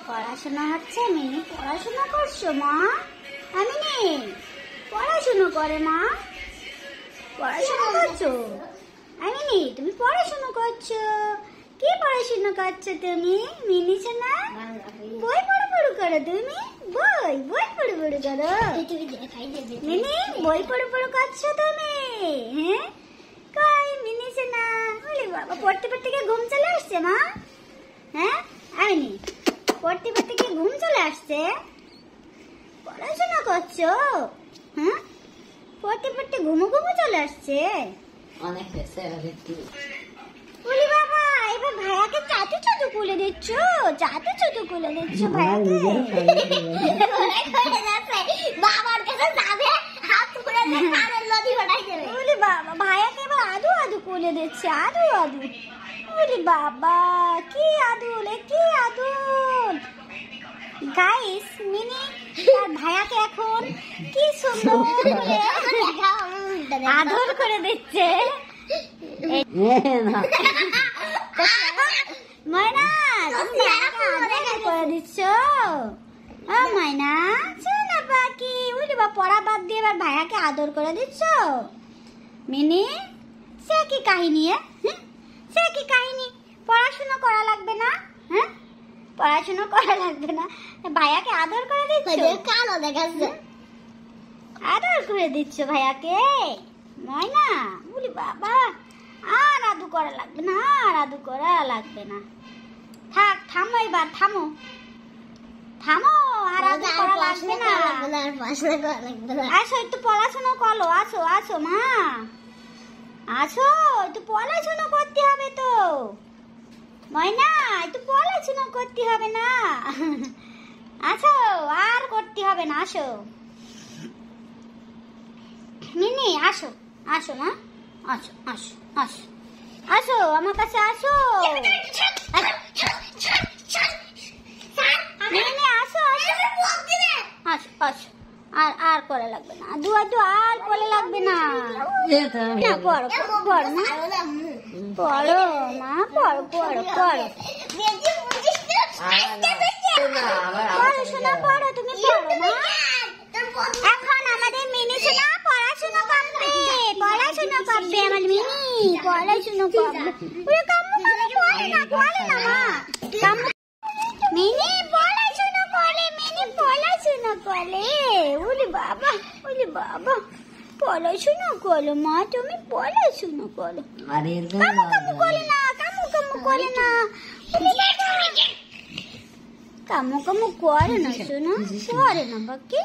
পড়াশোনা হচ্ছে। মিনি পড়াশোনা করছো মা? মিনি পড়াশোনা করে মা? পড়াশোনা করছো? মিনি তুমি পড়াশোনা করছো? কি পড়াশোনা করছো তুমি মিনি সোনা? বই পড়ো করো তুমি? বই বই পড়ো করো মিনি? বই পড়ো করছো তুমি? হ্যাঁ কই মিনি সোনা? বলি বাবা পড়তে পড়তে কি ঘুম চলে আসছে মা? হ্যাঁ মিনি পড়তে পড়তে কি ঘুম চলে আসছে? পড়াশোনা করছো? হ্যাঁ পড়তে পড়তে ঘুমো চলে আসছে? অনেক হয়েছে বলি বাবা এবার ভাইয়াকে চাটু কুলে দিচ্ছ? চাটু কুলে দিচ্ছ ভাইয়াকে? বাবার কাছে যাবে হাত তুলে কানের লতি ফাটাই দেবে। বলি বাবা ভাইয়াকে এবার আদু কুলে দিচ্ছে আদু। বলি বাবা কি আদুল কি আদুল। গাইস মিনি তার ভাইয়াকে এখন কি সুন্দর করে আদর করে দিচ্ছে। ময়না তুমি ভাইয়াকে আদর করে দিচ্ছ? ময়না শোনা পাখি উলি বা পড়া বাদ দিয়ে এবার ভাইয়াকে আদর করে দিচ্ছ? মিনি সে কি কাহিনী? সে কি কাহিনী? পড়াশোনা করা লাগবে না? হ্যাঁ পড়াশোনা করা লাগবে না, ভাইয়াকে আদর করে দিচ্ছ? কালো দেখাচ্ছে আদর করে দিচ্ছ ভাইয়াকে? ময়না বলি বাবা আর আদু করা লাগবে না, আর আদু করা লাগবে না। থাক থামো এবার থামো আর আদু করা লাগবে না। আসো একটু পড়াশোনা করো। আসো মা আসো একটু পড়াশোনা করতে হবে তো। ময়না একটু পড়াশোনা করতে হবে না? আসো আর করতে হবে না। আসো মিনি আসো মা আসো আমার কাছে আসো। মিনি আসো আর করে লাগবে না, আদু আর করে লাগবে না। পড়ো মা পড়ো পড়াশোনা করো তুমি পড়ো মা। এখন আমাদের মিনি সোনা পড়াশোনা করবে আমার মিনি পড়াশোনা করবে। করে না মা মিনি পড়াশোনা করে। ওরে বাবা পড়াশোনা করো মা, তুমি পড়াশোনা করো। কামু করে না কামু করে না শোনা করে না বাকি।